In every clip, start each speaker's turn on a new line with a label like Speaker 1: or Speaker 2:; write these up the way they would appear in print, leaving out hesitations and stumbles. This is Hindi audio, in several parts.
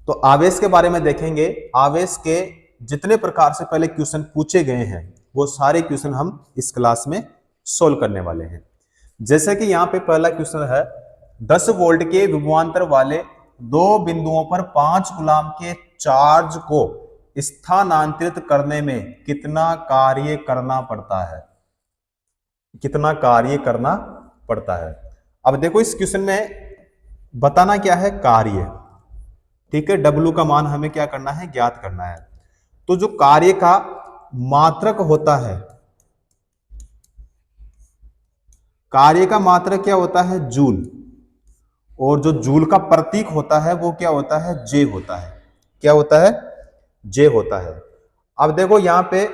Speaker 1: तो आवेश के बारे में देखेंगे। आवेश के जितने प्रकार से पहले क्वेश्चन पूछे गए हैं वो सारे क्वेश्चन हम इस क्लास में सोल्व करने वाले हैं। जैसे कि यहाँ पे पहला क्वेश्चन है, 10 वोल्ट के विभवांतर वाले दो बिंदुओं पर 5 कूलम के चार्ज को स्थानांतरित करने में कितना कार्य करना पड़ता है। कितना कार्य करना पड़ता है। अब देखो इस क्वेश्चन में बताना क्या है, कार्य। ठीक है, W का मान हमें क्या करना है, ज्ञात करना है। तो जो कार्य का मात्रक होता है, कार्य का मात्रक क्या होता है, जूल। और जो जूल का प्रतीक होता है वो क्या होता है, जे होता है। क्या होता है, जे होता है। अब देखो यहां पे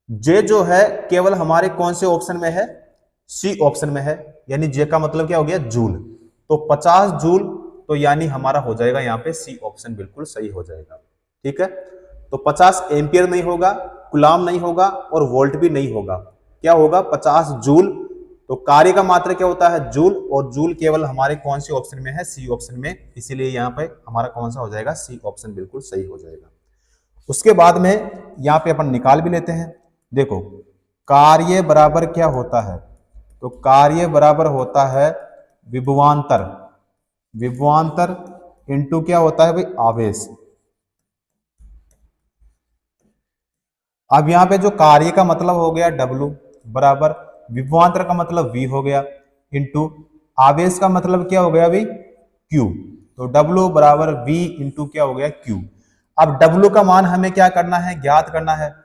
Speaker 1: जे जो है केवल हमारे कौन से ऑप्शन में है, सी ऑप्शन में है, यानी जे का मतलब क्या हो गया, जूल। तो 50 जूल, तो यानी हमारा हो जाएगा यहाँ पे सी ऑप्शन बिल्कुल सही हो जाएगा। ठीक है, तो 50 एम्पियर नहीं होगा, कूलम नहीं होगा और वोल्ट भी नहीं होगा। क्या होगा, 50 जूल। तो कार्य का मात्रक क्या होता है, जूल, और जूल केवल हमारे कौन से ऑप्शन में है, सी ऑप्शन में। इसीलिए यहाँ पे हमारा कौन सा हो जाएगा, सी ऑप्शन बिल्कुल सही हो जाएगा। उसके बाद में यहाँ पे अपन निकाल भी लेते हैं। देखो कार्य बराबर क्या होता है, तो कार्य बराबर होता है विभवांतर। विभवांतर इंटू क्या होता है भाई, आवेश। अब यहां पे जो कार्य का मतलब हो गया W बराबर विभवांतर का मतलब V हो गया, इंटू आवेश का मतलब क्या हो गया भाई, Q। तो W बराबर V इंटू क्या हो गया, Q। अब W का मान हमें क्या करना है, ज्ञात करना है।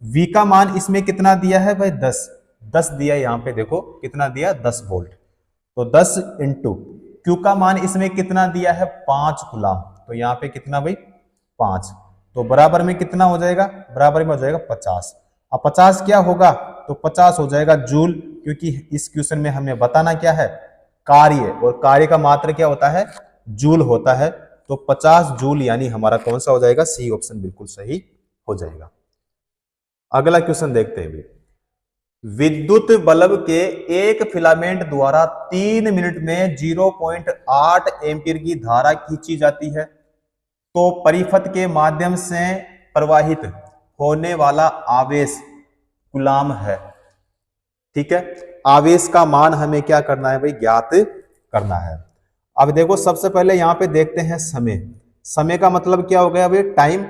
Speaker 1: V का मान इसमें कितना दिया है भाई, 10 दिया। यहाँ पे देखो कितना दिया, 10 वोल्ट। तो 10 इंटू Q का मान इसमें कितना दिया है, 5 कूलम। तो यहाँ पे कितना भाई, 5। तो बराबर में कितना हो जाएगा, बराबर में हो जाएगा 50। अब 50 क्या होगा, तो 50 हो जाएगा जूल, क्योंकि इस क्वेश्चन में हमें बताना क्या है, कार्य, और कार्य का मात्रा क्या होता है, जूल होता है। तो 50 जूल यानी हमारा कौन सा हो जाएगा, सी ऑप्शन बिल्कुल सही हो जाएगा। अगला क्वेश्चन देखते हैं। विद्युत बल्ब के एक फिलामेंट द्वारा 3 मिनट में 0.8 एम्पीयर की धारा खींची जाती है, तो परिपथ के माध्यम से प्रवाहित होने वाला आवेश कूलम है। ठीक है, आवेश का मान हमें क्या करना है भाई, ज्ञात करना है। अब देखो सबसे पहले यहां पे देखते हैं समय। समय का मतलब क्या हो गया भाई, टाइम,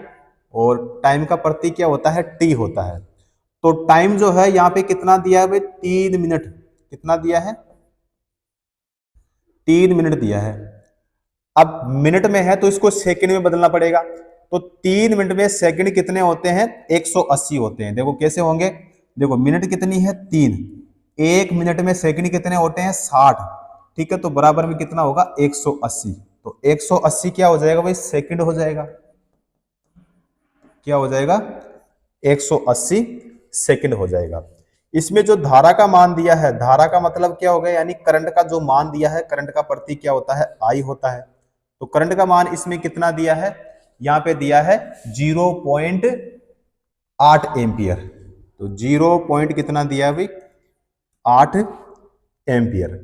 Speaker 1: और टाइम का प्रतीक क्या होता है, टी होता है। तो टाइम जो है यहाँ पे कितना दिया है भाई, 3 मिनट। कितना दिया है, 3 मिनट दिया है। अब मिनट में है तो इसको सेकंड में बदलना पड़ेगा। तो 3 मिनट में सेकंड कितने होते हैं, 180 होते हैं। देखो कैसे होंगे, देखो मिनट कितनी है, 3। 1 मिनट में सेकंड कितने होते हैं, 60। ठीक है, तो बराबर में कितना होगा, 180। तो 180 क्या हो जाएगा भाई, सेकंड हो जाएगा। क्या हो जाएगा, 180 सेकंड हो जाएगा। इसमें जो धारा का मान दिया है, धारा का मतलब क्या होगा, यानी करंट का जो मान दिया है, करंट का प्रतीक क्या होता है, आई होता है। तो करंट का मान इसमें कितना दिया है, यहां पे दिया है 0.8 एम्पियर। तो 0 पॉइंट कितना दिया है भाई, 8 एम्पियर।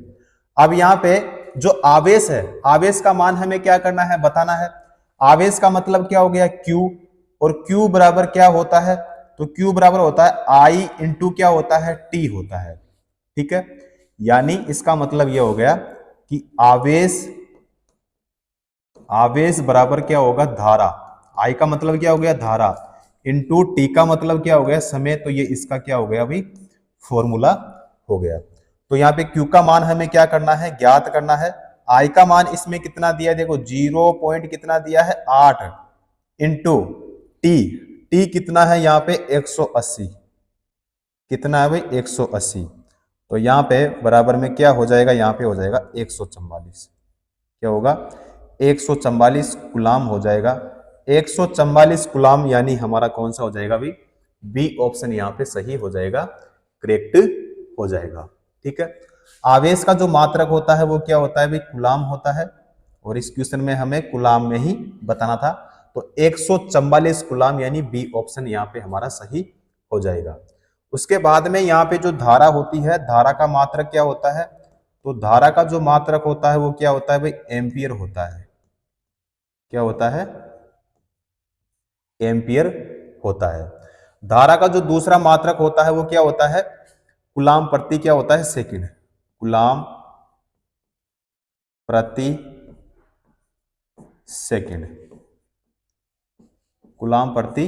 Speaker 1: अब यहां पे जो आवेश है, आवेश का मान हमें क्या करना है, बताना है। आवेश का मतलब क्या हो गया, Q, और Q बराबर क्या होता है, तो Q बराबर होता है I इंटू क्या होता है, T होता है। ठीक है, यानी इसका मतलब यह हो गया कि आवेश बराबर क्या होगा, धारा। I का मतलब क्या हो गया, धारा, इंटू T का मतलब क्या हो गया, समय। तो ये इसका क्या हो गया भाई, फॉर्मूला हो गया। तो यहाँ पे Q का मान हमें क्या करना है, ज्ञात करना है। I का मान इसमें कितना दिया है, देखो 0 पॉइंट कितना दिया है, 8 इंटू T कितना है यहाँ पे, 180। कितना है भाई, 180। तो यहाँ पे बराबर में क्या हो जाएगा, यहाँ पे हो जाएगा 144। क्या होगा, 144 कूलम हो जाएगा। 144 कूलम यानी हमारा कौन सा हो जाएगा भाई, बी ऑप्शन यहाँ पे सही हो जाएगा, करेक्ट हो जाएगा। ठीक है, आवेश का जो मात्रक होता है वो क्या होता है भाई, कूलम होता है, और इस क्वेश्चन में हमें कूलम में ही बताना था। तो 144 कूलम यानी बी ऑप्शन यहाँ पे हमारा सही हो जाएगा। उसके बाद में यहाँ पे जो धारा होती है, धारा का मात्रक क्या होता है, तो धारा का जो मात्रक होता है वो क्या होता है भाई, एम्पियर होता है। क्या होता है, एम्पियर होता है। धारा का जो दूसरा मात्रक होता है वो क्या होता है, कूलाम प्रति क्या होता है सेकंड, कूलाम प्रति सेकंड, कूलाम प्रति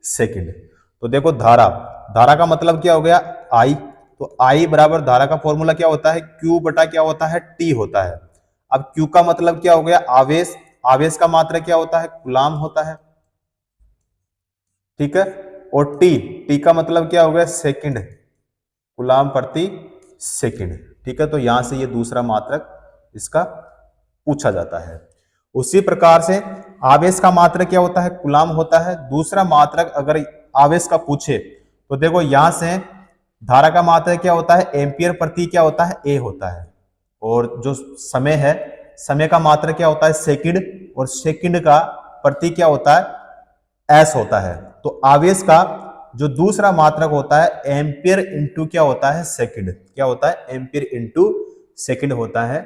Speaker 1: सेकंड। तो देखो धारा, धारा का मतलब क्या हो गया आई, तो आई बराबर धारा का फॉर्मूला क्या होता है, क्यू बटा क्या होता है टी होता है। अब क्यू का मतलब क्या हो गया आवेश, आवेश का मात्रा क्या होता है कूलाम होता है, ठीक है। और टी, टी का मतलब क्या हो गया सेकंड, कूलाम प्रति सेकंड, ठीक है। तो यहां से ये दूसरा मात्रक इसका पूछा जाता है। उसी प्रकार से आवेश का मात्रक क्या होता है कूलाम होता है। दूसरा मात्रक अगर आवेश का पूछे तो देखो यहां से धारा का मात्रक क्या होता है एम्पियर प्रति क्या होता है ए होता है, और जो समय है समय का मात्रक क्या होता है सेकंड, और सेकंड का प्रति क्या होता है एस होता है। तो आवेश का जो दूसरा मात्रक होता है एम्पियर इंटू क्या होता है सेकंड, क्या होता है एम्पियर इंटू सेकंड होता है।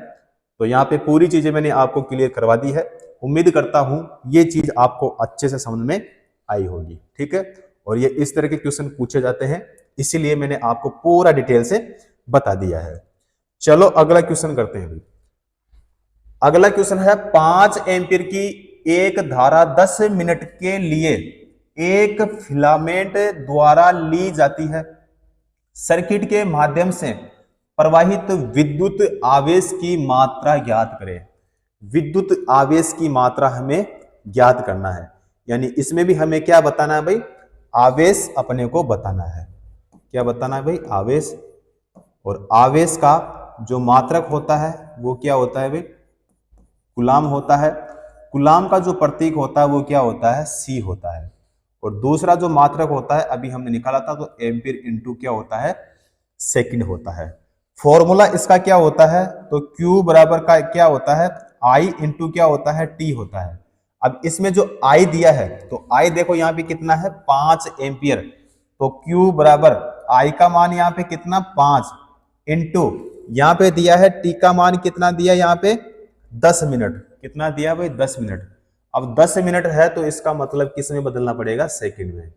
Speaker 1: तो यहाँ पे पूरी चीजें मैंने आपको क्लियर करवा दी है। उम्मीद करता हूं ये चीज आपको अच्छे से समझ में आई होगी, ठीक है। और ये इस तरह के क्वेश्चन पूछे जाते हैं, इसीलिए मैंने आपको पूरा डिटेल से बता दिया है। चलो अगला क्वेश्चन करते हैं। अगला क्वेश्चन है 5 एम्पीयर की एक धारा 10 मिनट के लिए एक फिलामेंट द्वारा ली जाती है। सर्किट के माध्यम से प्रवाहित विद्युत आवेश की मात्रा ज्ञात करें। विद्युत आवेश की मात्रा हमें ज्ञात करना है, यानी इसमें भी हमें क्या बताना है भाई, आवेश अपने को बताना है। क्या बताना है भाई, आवेश। और आवेश का जो मात्रक होता है वो क्या होता है भाई, कूलाम होता है। कूलाम का जो प्रतीक होता है वो क्या होता है सी होता है। और दूसरा जो मात्रक होता है अभी हमने निकाला था तो एम्पीयर इंटू क्या होता है सेकंड होता है। फॉर्मूला इसका क्या होता है, तो Q बराबर का क्या होता है I इंटू क्या होता है T होता है। अब इसमें जो I दिया है तो I देखो यहाँ पे कितना है 5 एम्पियर, तो Q बराबर I का मान यहाँ पे कितना 5 इंटू यहाँ पे दिया है T का मान कितना दिया यहाँ पे 10 मिनट, कितना दिया भाई 10 मिनट। अब 10 मिनट है तो इसका मतलब किस में बदलना पड़ेगा सेकंड में।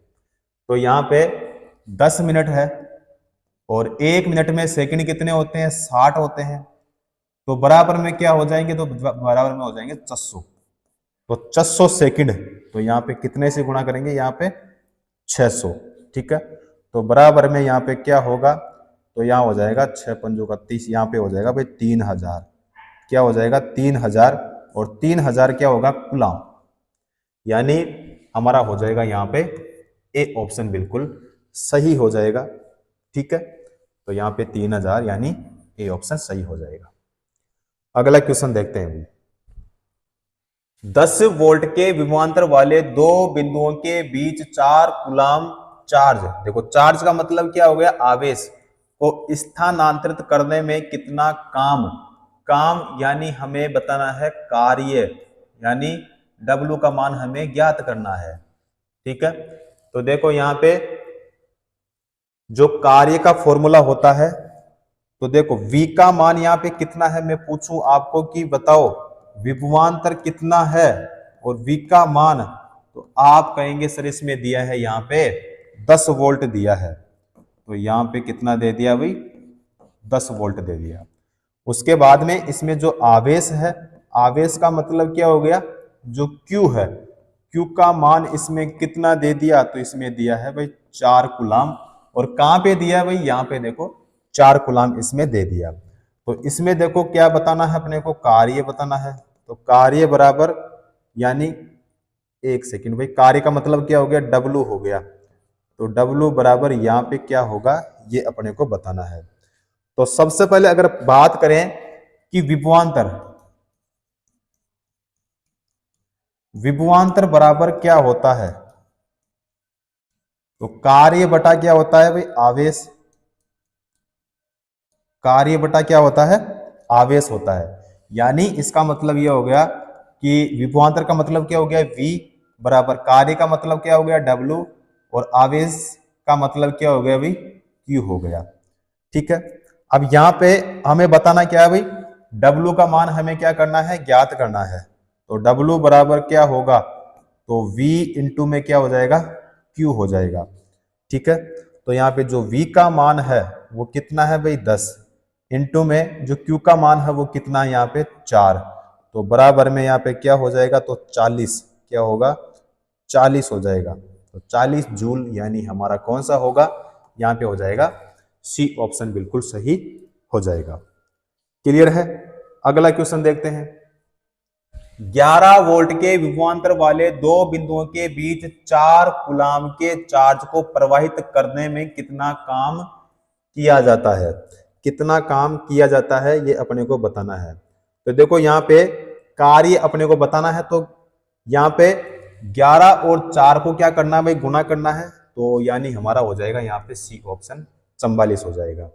Speaker 1: तो यहाँ पे 10 मिनट है और 1 मिनट में सेकंड कितने होते हैं 60 होते हैं, तो बराबर में क्या हो जाएंगे, तो बराबर में हो जाएंगे 600। तो 600 सेकंड, तो यहाँ पे कितने से गुणा करेंगे यहाँ पे 600, ठीक है। तो बराबर में यहाँ पे क्या होगा, तो यहाँ हो जाएगा 6 पंजों का 30, यहाँ पे हो जाएगा भाई 3000, क्या हो जाएगा 3000, और 3000 क्या होगा कूलाम, यानी हमारा हो जाएगा यहाँ पे ए ऑप्शन बिल्कुल सही हो जाएगा, ठीक है। तो यहाँ पे 3000 यानी ए ऑप्शन सही हो जाएगा। अगला क्वेश्चन देखते हैं। 10 वोल्ट के विभवांतर वाले दो बिंदुओं के बीच 4 कूलाम चार्ज, देखो चार्ज का मतलब क्या हो गया आवेश को स्थानांतरित करने में कितना काम, काम यानी हमें बताना है कार्य, यानी W का मान हमें ज्ञात करना है, ठीक है। तो देखो यहाँ पे जो कार्य का फॉर्मूला होता है, तो देखो V का मान यहाँ पे कितना है, मैं पूछूं आपको कि बताओ विभवांतर कितना है और V का मान, तो आप कहेंगे सर इसमें दिया है यहाँ पे 10 वोल्ट दिया है, तो यहाँ पे कितना दे दिया भाई 10 वोल्ट दे दिया। उसके बाद में इसमें जो आवेश है, आवेश का मतलब क्या हो गया, जो Q है Q का मान इसमें कितना दे दिया, तो इसमें दिया है भाई 4 कूलाम, और कहां पे दिया भाई यहाँ पे देखो 4 कूलाम इसमें दे दिया। तो इसमें देखो क्या बताना है अपने को, कार्य बताना है। तो कार्य बराबर यानी एक सेकंड भाई, कार्य का मतलब क्या हो गया W हो गया, तो W बराबर यहाँ पे क्या होगा ये अपने को बताना है। तो सबसे पहले अगर बात करें कि विभवांतर, विभवांतर बराबर क्या होता है, तो कार्य बटा क्या होता है भाई आवेश, कार्य बटा क्या होता है आवेश होता है। यानी इसका मतलब यह हो गया कि विभवांतर का मतलब क्या हो गया V बराबर कार्य का मतलब क्या हो गया W, और आवेश का मतलब क्या हो गया भाई Q हो गया, ठीक है। अब यहाँ पे हमें बताना क्या है भाई W का मान हमें क्या करना है ज्ञात करना है, तो W बराबर क्या होगा, तो V इंटू में क्या हो जाएगा, Q हो जाएगा। ठीक है, तो यहाँ पे जो V का मान है वो कितना है भाई 10, इंटू में जो Q का मान है वो कितना है यहाँ पे 4, तो बराबर में यहाँ पे क्या हो जाएगा, तो 40, क्या होगा 40 हो जाएगा। तो 40 जूल यानी हमारा कौन सा होगा, यहाँ पे हो जाएगा सी ऑप्शन बिल्कुल सही हो जाएगा। क्लियर है। अगला क्वेश्चन देखते हैं। 11 वोल्ट के विभवांतर वाले दो बिंदुओं के बीच 4 कूलाम के चार्ज को प्रवाहित करने में कितना काम किया जाता है, कितना काम किया जाता है ये अपने को बताना है। तो देखो यहाँ पे कार्य अपने को बताना है, तो यहाँ पे 11 और 4 को क्या करना है भाई, गुना करना है, तो यानी हमारा हो जाएगा यहाँ पे सी ऑप्शन 44 हो जाएगा।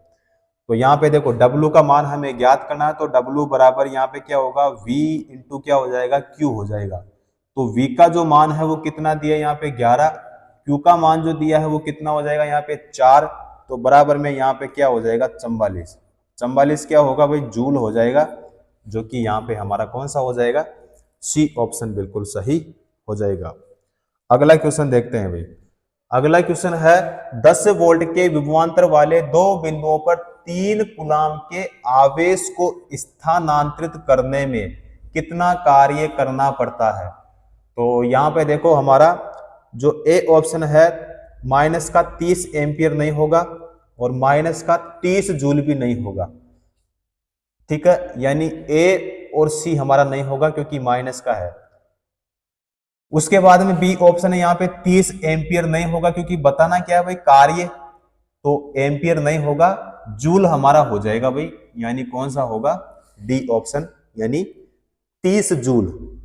Speaker 1: तो यहाँ पे देखो W का मान हमें ज्ञात करना है, तो W बराबर यहाँ पे क्या होगा, V इंटू क्या हो जाएगा, Q हो जाएगा। तो V का जो मान है वो कितना दिया यहाँ पे 11, Q का मान जो दिया है वो कितना हो जाएगा यहाँ पे 4, तो बराबर में यहाँ पे क्या हो जाएगा 44। 44 क्या होगा भाई, जूल हो जाएगा, जो कि यहाँ पे हमारा कौन सा हो जाएगा, सी ऑप्शन बिल्कुल सही हो जाएगा। अगला क्वेश्चन देखते हैं भाई। अगला क्वेश्चन है 10 वोल्ट के विभवांतर वाले दो बिंदुओं पर 3 कूलाम के आवेश को स्थानांतरित करने में कितना कार्य करना पड़ता है। तो यहाँ पे देखो हमारा जो ए ऑप्शन है माइनस का 30 एम्पियर नहीं होगा और माइनस का 30 जूल भी नहीं होगा। ठीक है, यानी ए और सी हमारा नहीं होगा क्योंकि माइनस का है। उसके बाद में बी ऑप्शन है, यहाँ पे 30 एम्पियर नहीं होगा क्योंकि बताना क्या है भाई कार्य, तो एम्पियर नहीं होगा, जूल हमारा हो जाएगा भाई, यानी कौन सा होगा, डी ऑप्शन यानी 30 जूल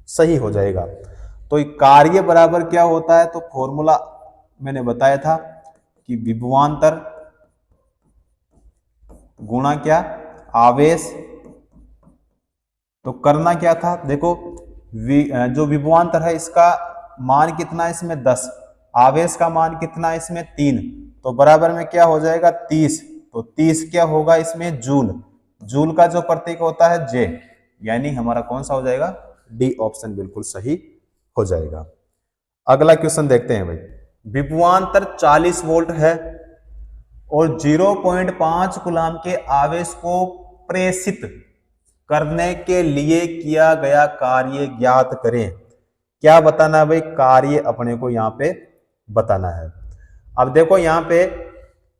Speaker 1: सही हो जाएगा। तो कार्य बराबर क्या होता है, तो फॉर्मूला मैंने बताया था कि विभवांतर गुणा क्या, आवेश। तो करना क्या था, देखो जो विभवांतर है इसका मान कितना है इसमें 10, आवेश का मान कितना है इसमें 3, तो बराबर में क्या हो जाएगा 30, तो 30 क्या होगा इसमें जूल, जूल का जो प्रतीक होता है जे, यानी हमारा कौन सा हो जाएगा, डी ऑप्शन बिल्कुल सही हो जाएगा। अगला क्वेश्चन देखते हैं भाई। विभवांतर 40 वोल्ट है और 0.5 कूलाम के आवेश को प्रेषित करने के लिए किया गया कार्य ज्ञात करें। क्या बताना है भाई, कार्य अपने को यहाँ पे बताना है। अब देखो यहाँ पे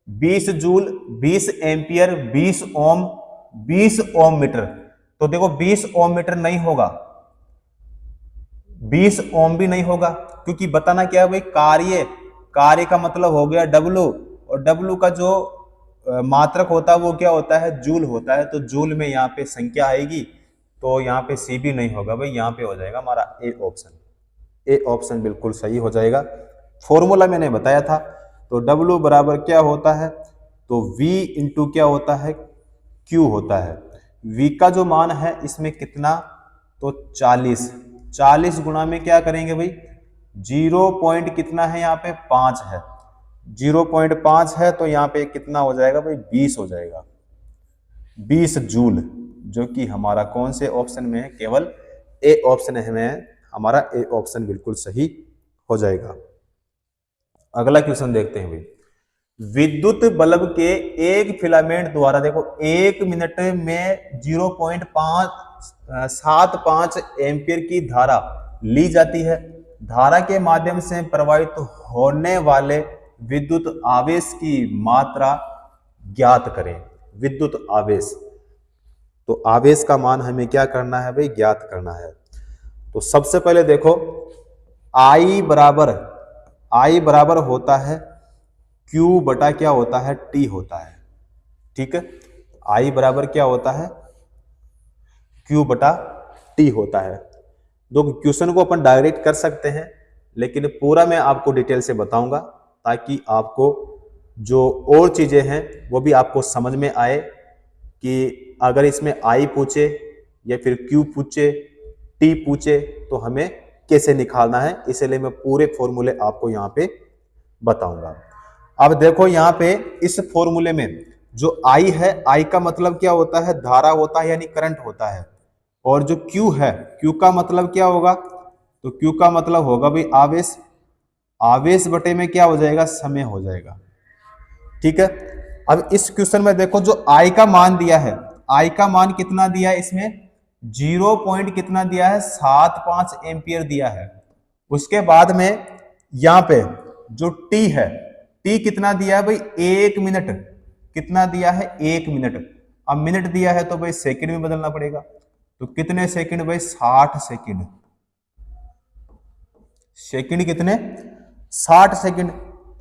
Speaker 1: 20 जूल, 20 एम्पियर, 20 ओम, 20 ओम मीटर, तो देखो 20 ओम मीटर नहीं होगा, 20 ओम भी नहीं होगा, क्योंकि बताना क्या है भाई कार्य, कार्य का मतलब हो गया W, और W का जो मात्रक होता है वो क्या होता है, जूल होता है, तो जूल में यहाँ पे संख्या आएगी, तो यहाँ पे सी भी नहीं होगा भाई, यहाँ पे हो जाएगा हमारा ए ऑप्शन, ए ऑप्शन बिल्कुल सही हो जाएगा। फॉर्मूला मैंने बताया था, तो W बराबर क्या होता है, तो V इंटू क्या होता है, Q होता है। V का जो मान है इसमें कितना, तो 40, 40 गुणा में क्या करेंगे भाई, 0 पॉइंट कितना है यहाँ पे 5 है, 0.5 है, तो यहाँ पे कितना हो जाएगा भाई 20 हो जाएगा, 20 जूल, जो कि हमारा कौन से ऑप्शन में है, केवल ए ऑप्शन है में, हमारा ए ऑप्शन बिल्कुल सही हो जाएगा। अगला क्वेश्चन देखते हैं भाई। विद्युत बल्ब के एक फिलामेंट द्वारा देखो 1 मिनट में 0.575 एम्पियर की धारा ली जाती है। धारा के माध्यम से प्रवाहित होने वाले विद्युत आवेश की मात्रा ज्ञात करें। विद्युत आवेश, तो आवेश का मान हमें क्या करना है भाई, ज्ञात करना है। तो सबसे पहले देखो I बराबर होता है Q बटा क्या होता है, T होता है। ठीक है, I बराबर क्या होता है, Q बटा T होता है। दो क्वेश्चन को अपन डायरेक्ट कर सकते हैं, लेकिन पूरा मैं आपको डिटेल से बताऊंगा ताकि आपको जो और चीजें हैं वो भी आपको समझ में आए कि अगर इसमें I पूछे या फिर Q पूछे, T पूछे, तो हमें कैसे निकालना है, इसलिए मैं पूरे फॉर्मूले आपको यहाँ पे बताऊंगा। अब देखो यहाँ पे इस फॉर्मूले में जो I है, I का मतलब क्या होता है, धारा होता है यानी करंट होता है। और जो Q है, Q का मतलब क्या होगा, तो Q का मतलब होगा भाई आवेश, आवेश बटे में क्या हो जाएगा, समय हो जाएगा। ठीक है, अब इस क्वेश्चन में देखो जो I का मान दिया है, I का मान कितना दिया है इसमें, 0 पॉइंट कितना दिया है, 75 एम्पियर दिया है। उसके बाद में यहां पे जो T है, T कितना दिया है भाई, 1 मिनट, कितना दिया है, 1 मिनट। अब मिनट दिया है तो भाई सेकंड में बदलना पड़ेगा, तो कितने सेकंड भाई, 60 सेकंड। सेकंड कितने, 60 सेकंड।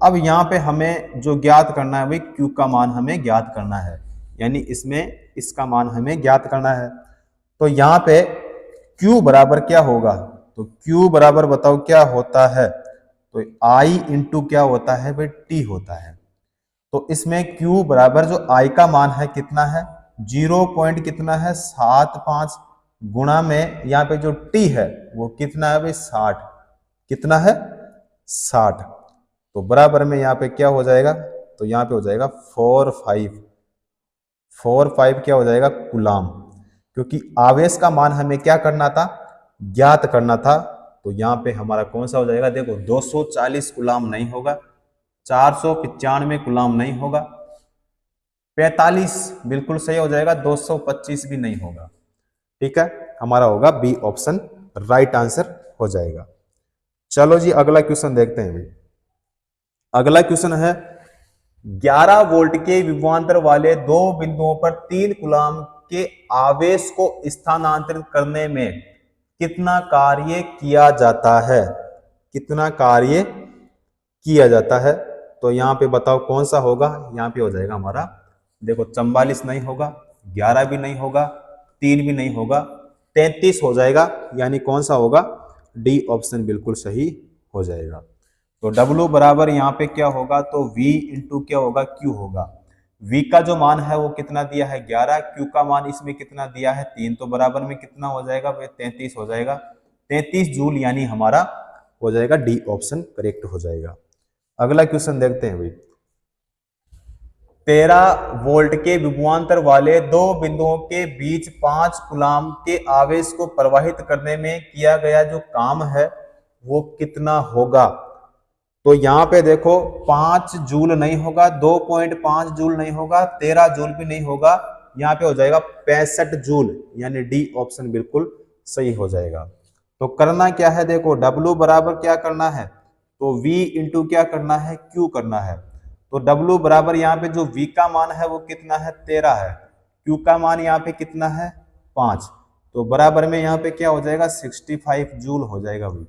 Speaker 1: अब यहां पे हमें जो ज्ञात करना है भाई, Q का मान हमें ज्ञात करना है, यानी इसमें इसका मान हमें ज्ञात करना है। तो यहां पे Q बराबर क्या होगा, तो Q बराबर बताओ क्या होता है, तो I इंटू क्या होता है भाई, T होता है। तो इसमें Q बराबर जो I का मान है कितना है, 0 पॉइंट कितना है, 75 गुणा में यहाँ पे जो T है वो कितना है भाई, 60, कितना है, 60। तो बराबर में यहाँ पे क्या हो जाएगा, तो यहाँ पे हो जाएगा 4 5 क्या हो जाएगा, कूलाम, क्योंकि आवेश का मान हमें क्या करना था, ज्ञात करना था। तो यहाँ पे हमारा कौन सा हो जाएगा, देखो 240 कूलाम नहीं होगा, 495 कूलाम नहीं होगा, 45 बिल्कुल सही हो जाएगा, 225 भी नहीं होगा। ठीक है, हमारा होगा बी ऑप्शन राइट आंसर हो जाएगा। चलो जी अगला क्वेश्चन देखते हैं भाई। अगला क्वेश्चन है 11 वोल्ट के विभवांतर वाले दो बिंदुओं पर 3 कूलाम के आवेश को स्थानांतरित करने में कितना कार्य किया जाता है, कितना कार्य किया जाता है। तो यहाँ पे बताओ कौन सा होगा, यहाँ पे हो जाएगा हमारा, देखो 44 नहीं होगा, 11 भी नहीं होगा, 3 भी नहीं होगा, 33 हो जाएगा, यानी कौन सा होगा, डी ऑप्शन बिल्कुल सही हो जाएगा। तो W बराबर यहाँ पे क्या होगा, तो V इंटू क्या होगा, Q होगा। V का जो मान है वो कितना दिया है, 11, Q का मान इसमें कितना दिया है, 3, तो बराबर में कितना हो जाएगा भाई, 33 हो जाएगा, 33 जूल, यानी हमारा हो जाएगा डी ऑप्शन करेक्ट हो जाएगा। अगला क्वेश्चन देखते हैं भाई। 13 वोल्ट के विभवांतर वाले दो बिंदुओं के बीच 5 कूलाम के आवेश को प्रवाहित करने में किया गया जो काम है वो कितना होगा। तो यहां पे देखो 5 जूल नहीं होगा, 2.5 जूल नहीं होगा, 13 जूल भी नहीं होगा, यहाँ पे हो जाएगा 65 जूल, यानी डी ऑप्शन बिल्कुल सही हो जाएगा। तो करना क्या है, देखो W बराबर क्या करना है, तो V इंटू क्या करना है, Q करना है। तो W बराबर यहाँ पे जो V का मान है वो कितना है, 13 है, Q का मान यहाँ पे कितना है, 5, तो बराबर में यहाँ पे क्या हो जाएगा, 65 जूल हो जाएगा भाई।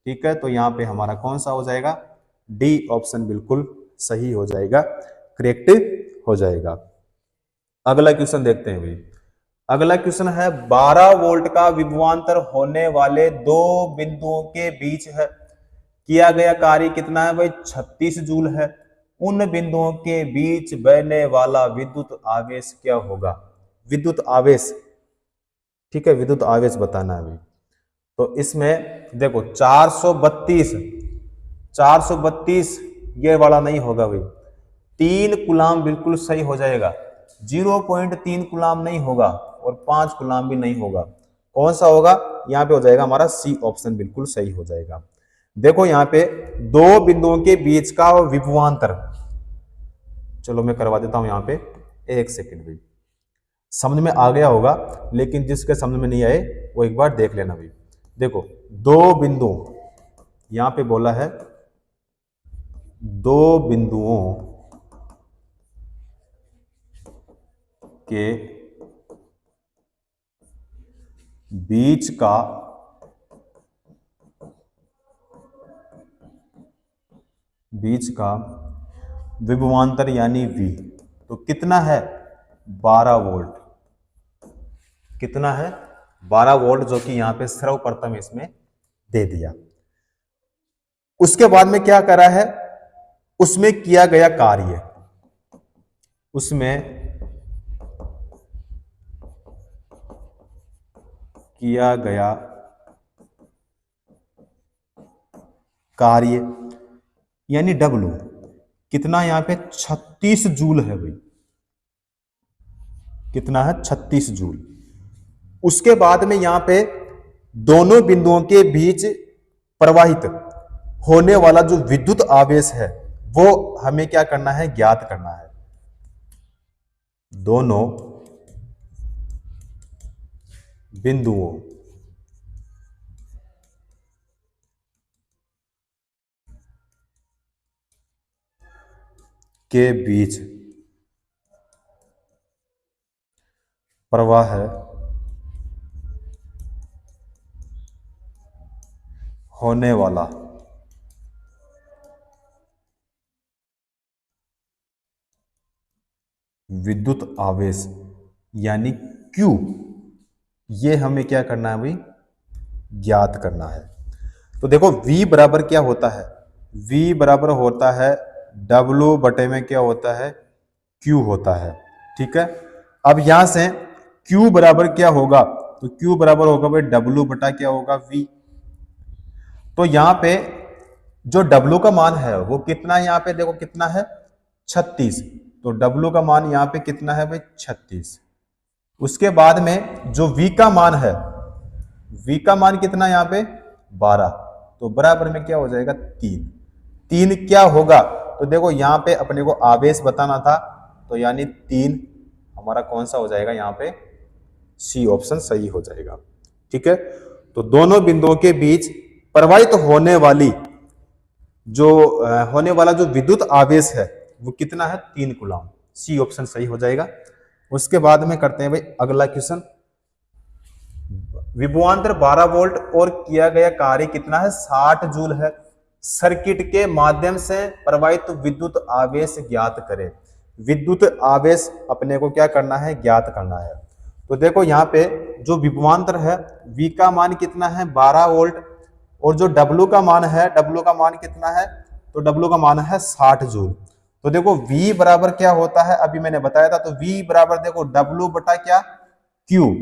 Speaker 1: ठीक है, तो यहाँ पे हमारा कौन सा हो जाएगा, डी ऑप्शन बिल्कुल सही हो जाएगा, करेक्ट हो जाएगा। अगला क्वेश्चन देखते हैं भाई। अगला क्वेश्चन है 12 वोल्ट का विभवांतर होने वाले दो बिंदुओं के बीच है किया गया कार्य कितना है भाई, 36 जूल है। उन बिंदुओं के बीच बहने वाला विद्युत आवेश क्या होगा, विद्युत आवेश, ठीक है, विद्युत आवेश बताना है भाई। तो इसमें देखो 432 ये वाला नहीं होगा भाई, 3 कूलाम बिल्कुल सही हो जाएगा, 0.3 कूलाम नहीं होगा और 5 कूलाम भी नहीं होगा। कौन सा होगा, यहाँ पे हो जाएगा हमारा सी ऑप्शन बिल्कुल सही हो जाएगा। देखो यहाँ पे दो बिंदुओं के बीच का विभवांतर, चलो मैं करवा देता हूं यहाँ पे, एक सेकेंड भाई, समझ में आ गया होगा, लेकिन जिसके समझ में नहीं आए वो एक बार देख लेना भाई। देखो दो बिंदु, यहां पे बोला है दो बिंदुओं के बीच का विभवांतर यानी V, तो कितना है, 12 वोल्ट, कितना है, 12 वोल्ट, जो कि यहां पे सर्वप्रथम इसमें दे दिया। उसके बाद में क्या करा है, उसमें किया गया कार्य, उसमें किया गया कार्य यानी W कितना, यहां पे 36 जूल है भाई, कितना है, 36 जूल। उसके बाद में यहां पे दोनों बिंदुओं के बीच प्रवाहित होने वाला जो विद्युत आवेश है वो हमें क्या करना है, ज्ञात करना है। दोनों बिंदुओं के बीच प्रवाह होने वाला विद्युत आवेश यानी Q, ये हमें क्या करना है भाई, ज्ञात करना है। तो देखो V बराबर क्या होता है, V बराबर होता है W बटे में क्या होता है, Q होता है। ठीक है, अब यहां से Q बराबर क्या होगा, तो Q बराबर होगा भाई W बटा क्या होगा, V। तो यहां पे जो W का मान है वो कितना है, यहां पे देखो कितना है, 36। तो W का मान यहां पे कितना है भाई, 36। उसके बाद में जो V का मान है, V का मान कितना है यहाँ पे, 12। तो बराबर में क्या हो जाएगा, 3। 3 क्या होगा, तो देखो यहाँ पे अपने को आवेश बताना था, तो यानी 3 हमारा कौन सा हो जाएगा, यहाँ पे सी ऑप्शन सही हो जाएगा। ठीक है, तो दोनों बिंदुओं के बीच प्रवाहित होने वाली होने वाला जो विद्युत आवेश है वो कितना है, 3 कूलम। सी ऑप्शन सही हो जाएगा। उसके बाद में करते हैं भाई अगला क्वेश्चन। विभवांतर 12 वोल्ट और किया गया कार्य कितना है, 60 जूल है। सर्किट के माध्यम से प्रवाहित विद्युत आवेश ज्ञात करें। विद्युत आवेश अपने को क्या करना है, ज्ञात करना है। तो देखो यहाँ पे जो विभवांतर है V का मान कितना है, 12 वोल्ट, और जो W का मान है, W का मान कितना है, तो W का मान है 60 जूल। तो देखो V बराबर क्या होता है, अभी मैंने बताया था, तो V बराबर देखो W बटा क्या, Q।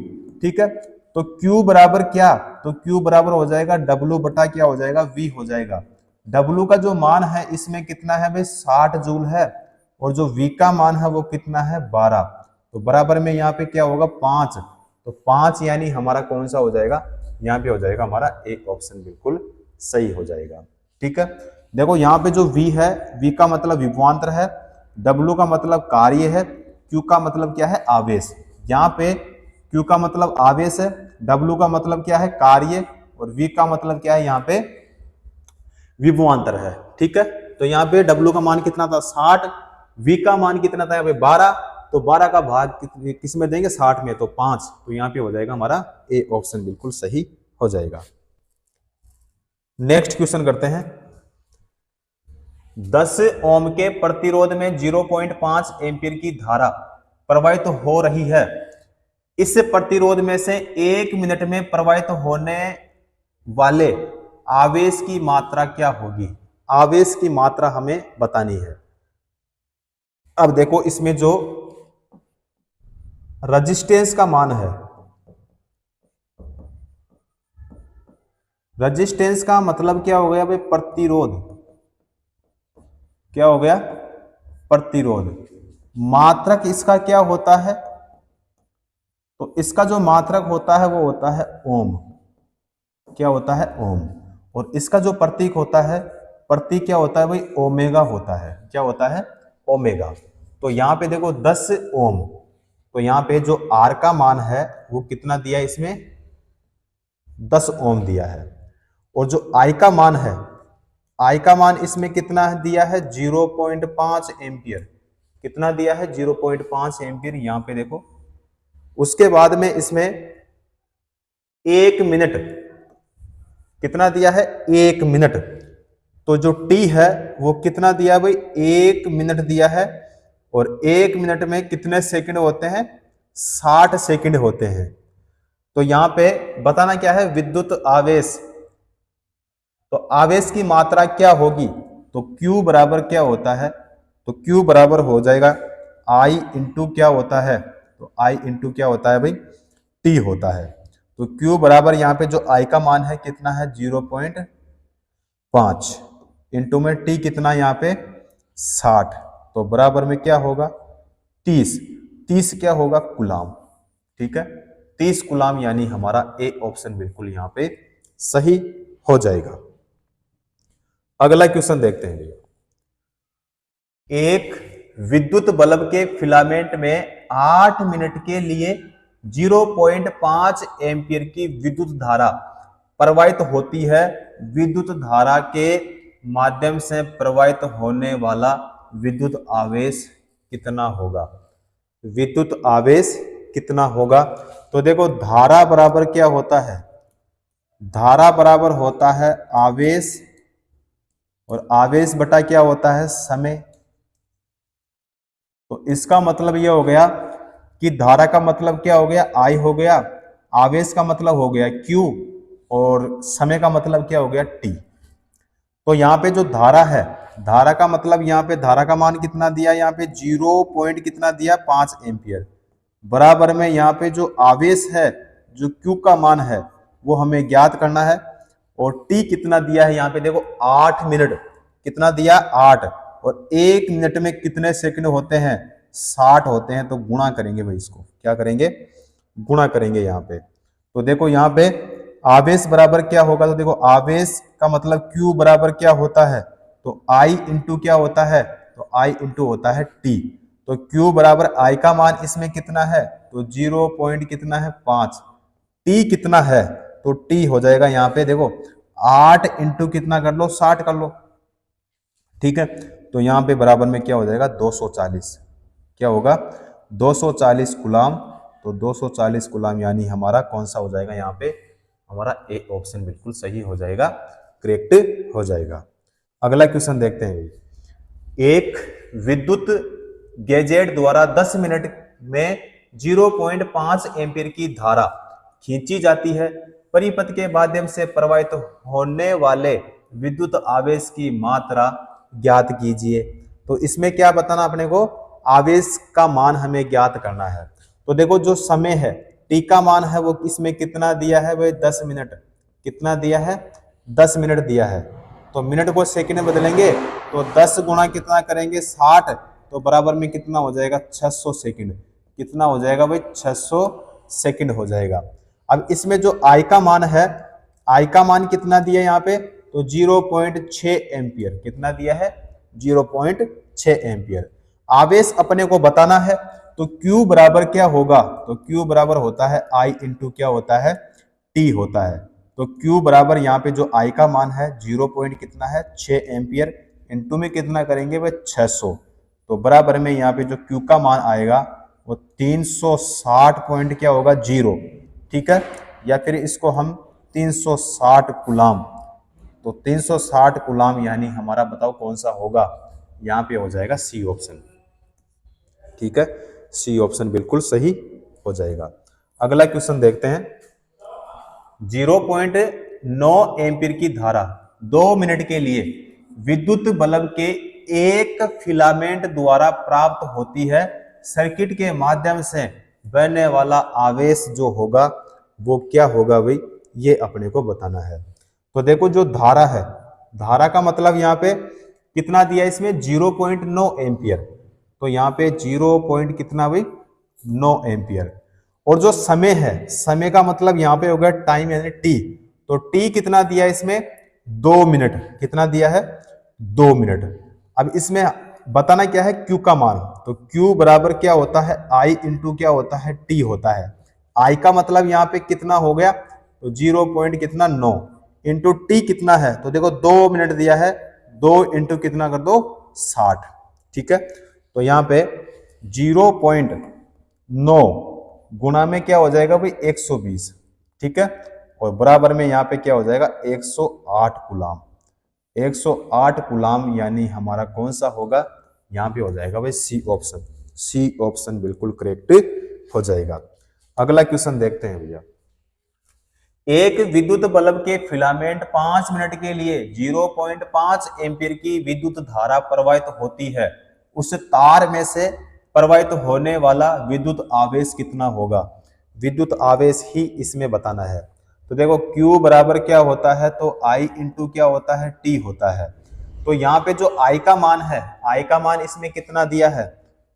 Speaker 1: ठीक है, तो Q बराबर क्या, तो Q बराबर हो जाएगा W बटा क्या हो जाएगा, V हो जाएगा। W का जो मान है इसमें कितना है भाई, 60 जूल है, और जो V का मान है वो कितना है, 12। तो बराबर में यहाँ पे क्या होगा, 5। तो 5 यानी हमारा कौन सा हो जाएगा, यहाँ पे हो जाएगा हमारा एक ऑप्शन बिल्कुल सही हो जाएगा। ठीक है, देखो यहाँ पे जो V है, V का मतलब विभवांतर है, W का मतलब कार्य है, Q का मतलब क्या है, आवेश। यहाँ पे Q का मतलब आवेश है, W का मतलब क्या है, कार्य, और V का मतलब क्या है, यहाँ पे विभवांतर है। ठीक है, तो यहाँ पे W का मान कितना था, 60, V का मान कितना था यहाँ पे 12, तो 12 का भाग किस में देंगे, 60 में, तो 5। तो यहाँ पे हो जाएगा हमारा ए ऑप्शन बिल्कुल सही हो जाएगा। नेक्स्ट क्वेश्चन करते हैं। 10 ओम के प्रतिरोध में 0.5 एम्पीयर की धारा प्रवाहित हो रही है। इस प्रतिरोध में से 1 मिनट में प्रवाहित होने वाले आवेश की मात्रा क्या होगी। आवेश की मात्रा हमें बतानी है। अब देखो इसमें जो रेजिस्टेंस का मान है, रेजिस्टेंस का मतलब क्या हो गया भाई, प्रतिरोध। क्या हो गया, प्रतिरोध। मात्रक इसका क्या होता है, तो इसका जो मात्रक होता है वो होता है ओम। क्या होता है, ओम। और इसका जो प्रतीक होता है, प्रतीक क्या होता है भाई, ओमेगा होता है। क्या होता है, ओमेगा। तो यहाँ पे देखो 10 ओम, तो यहाँ पे जो आर का मान है वो कितना दिया है, इसमें 10 ओम दिया है। और जो आई का मान है, आई का मान इसमें कितना दिया है, 0.5 एम्पियर। कितना दिया है, 0.5 एम्पियर, यहाँ पे देखो। उसके बाद में इसमें 1 मिनट कितना दिया है, 1 मिनट। तो जो टी है वो कितना दिया है भाई, 1 मिनट दिया है। और 1 मिनट में कितने सेकंड होते हैं, 60 सेकंड होते हैं। तो यहां पे बताना क्या है, विद्युत आवेश। तो आवेश की मात्रा क्या होगी, तो Q बराबर क्या होता है, तो Q बराबर हो जाएगा I इंटू क्या होता है, तो I इंटू क्या होता है भाई, T होता है। तो Q बराबर यहाँ पे जो I का मान है कितना है, 0.5 इंटू में T कितना यहाँ पे 60, तो बराबर में क्या होगा 30। 30 क्या होगा, कूलाम। ठीक है, 30 गुलाम, यानी हमारा ए ऑप्शन बिल्कुल यहां पे सही हो जाएगा। अगला क्वेश्चन देखते हैं भैया। एक विद्युत बल्ब के फिलामेंट में 8 मिनट के लिए 0.5 एम्पीयर की विद्युत धारा प्रवाहित होती है। विद्युत धारा के माध्यम से प्रवाहित होने वाला विद्युत आवेश कितना होगा? विद्युत आवेश कितना होगा? तो देखो धारा बराबर क्या होता है? धारा बराबर होता है आवेश, और आवेश बटा क्या होता है? समय। तो इसका मतलब यह हो गया कि धारा का मतलब क्या हो गया? I हो गया, आवेश का मतलब हो गया Q, और समय का मतलब क्या हो गया? T। तो यहाँ पे जो धारा है, धारा का मतलब यहाँ पे धारा का मान कितना दिया? यहाँ पे 0 पॉइंट कितना दिया? 5 एम्पियर। बराबर में यहाँ पे जो आवेश है, जो Q का मान है, वो हमें ज्ञात करना है। और T कितना दिया है? यहाँ पे देखो 8 मिनट। कितना दिया? 8। और 1 मिनट में कितने सेकंड होते हैं? 60 होते हैं। तो गुणा करेंगे भाई, इसको क्या करेंगे? गुणा करेंगे यहाँ पे। तो देखो यहाँ पे आवेश बराबर क्या होगा? तो देखो आवेश का मतलब Q बराबर क्या होता है? तो I इंटू क्या होता है? तो I इंटू होता है T। तो Q बराबर I का मान इसमें कितना है? तो 0 पॉइंट कितना है? 5। T कितना है? तो T हो जाएगा यहाँ पे देखो 8 इंटू कितना कर लो? 60 कर लो। ठीक है, तो यहाँ पे बराबर में क्या हो जाएगा? 240। क्या होगा? 240 गुलाम। तो 240 गुलाम यानी हमारा कौन सा हो जाएगा? यहाँ पे हमारा ए ऑप्शन बिल्कुल सही हो जाएगा, करेक्ट हो जाएगा। अगला क्वेश्चन देखते हैं। एक विद्युत गैजेट द्वारा 10 मिनट में 0.5 एम्पीयर की धारा खींची जाती है। परिपथ के माध्यम से प्रवाहित होने वाले विद्युत आवेश की मात्रा ज्ञात कीजिए। तो इसमें क्या बताना अपने को? आवेश का मान हमें ज्ञात करना है। तो देखो जो समय है, टी का मान है, वो इसमें कितना दिया है भाई? 10 मिनट। कितना दिया है? 10 मिनट दिया है। तो मिनट को सेकंड में बदलेंगे, तो 10 गुणा कितना करेंगे? 60। तो बराबर में कितना हो जाएगा? 600 सेकंड। कितना हो जाएगा भाई? 600 सेकंड हो जाएगा। अब इसमें जो आई का मान है, आई का मान कितना दिया यहाँ पे? तो 0.6 एम्पियर। कितना दिया है? 0.6 एम्पियर। आवेश अपने को बताना है, तो Q बराबर क्या होगा? तो Q बराबर होता है I इंटू क्या होता है? T होता है। तो Q बराबर यहाँ पे जो I का मान है 0 पॉइंट कितना है? 6 एम्पियर। इंटू में कितना करेंगे भाई? 600। तो बराबर में यहाँ पे जो Q का मान आएगा वो 360 पॉइंट क्या होगा? 0। ठीक है, या फिर इसको हम 360 गुलाम। तो 360 गुलाम यानी हमारा बताओ कौन सा होगा? यहाँ पे हो जाएगा सी ऑप्शन। ठीक है, सी ऑप्शन बिल्कुल सही हो जाएगा। अगला क्वेश्चन देखते हैं। 0.9 एम्पीयर की धारा 2 मिनट के लिए विद्युत बल्ब के एक फिलामेंट द्वारा प्राप्त होती है। सर्किट के माध्यम से बहने वाला आवेश जो होगा वो क्या होगा भाई? ये अपने को बताना है। तो देखो जो धारा है, धारा का मतलब यहाँ पे कितना दिया? इसमें 0.9 एम्पियर। तो यहाँ पे 0 पॉइंट कितना भाई? 9 एम्पियर। और जो समय है, समय का मतलब यहाँ पे हो गया टाइम यानी टी। तो टी कितना दिया इसमें? 2 मिनट। कितना दिया है? 2 मिनट। अब इसमें बताना क्या है? क्यू का मान। तो क्यू बराबर क्या होता है? आई इंटू क्या होता है? टी होता है। आई का मतलब यहाँ पे कितना हो गया? तो 0 पॉइंट कितना? 9 इंटू टी कितना है? तो देखो 2 मिनट दिया है, 2 इंटू कितना कर दो? 60। ठीक है, तो यहाँ पे 0.9 गुणा में क्या हो जाएगा भाई? 120। ठीक है, और बराबर में यहाँ पे क्या हो जाएगा? 108 गुलाम। 108 गुलाम यानी हमारा कौन सा होगा? यहाँ पे हो जाएगा भाई सी ऑप्शन। सी ऑप्शन बिल्कुल करेक्ट हो जाएगा। अगला क्वेश्चन देखते हैं भैया। एक विद्युत बल्ब के फिलामेंट 5 मिनट के लिए 0.5 एम्पीयर की विद्युत धारा प्रवाहित होती है। उस तार में से प्रवाहित होने वाला विद्युत आवेश कितना होगा? विद्युत आवेश ही इसमें बताना है। तो देखो Q बराबर क्या होता है? तो I इंटू क्या होता है? T होता है। तो यहाँ पे जो I का मान है, I का मान इसमें कितना दिया है?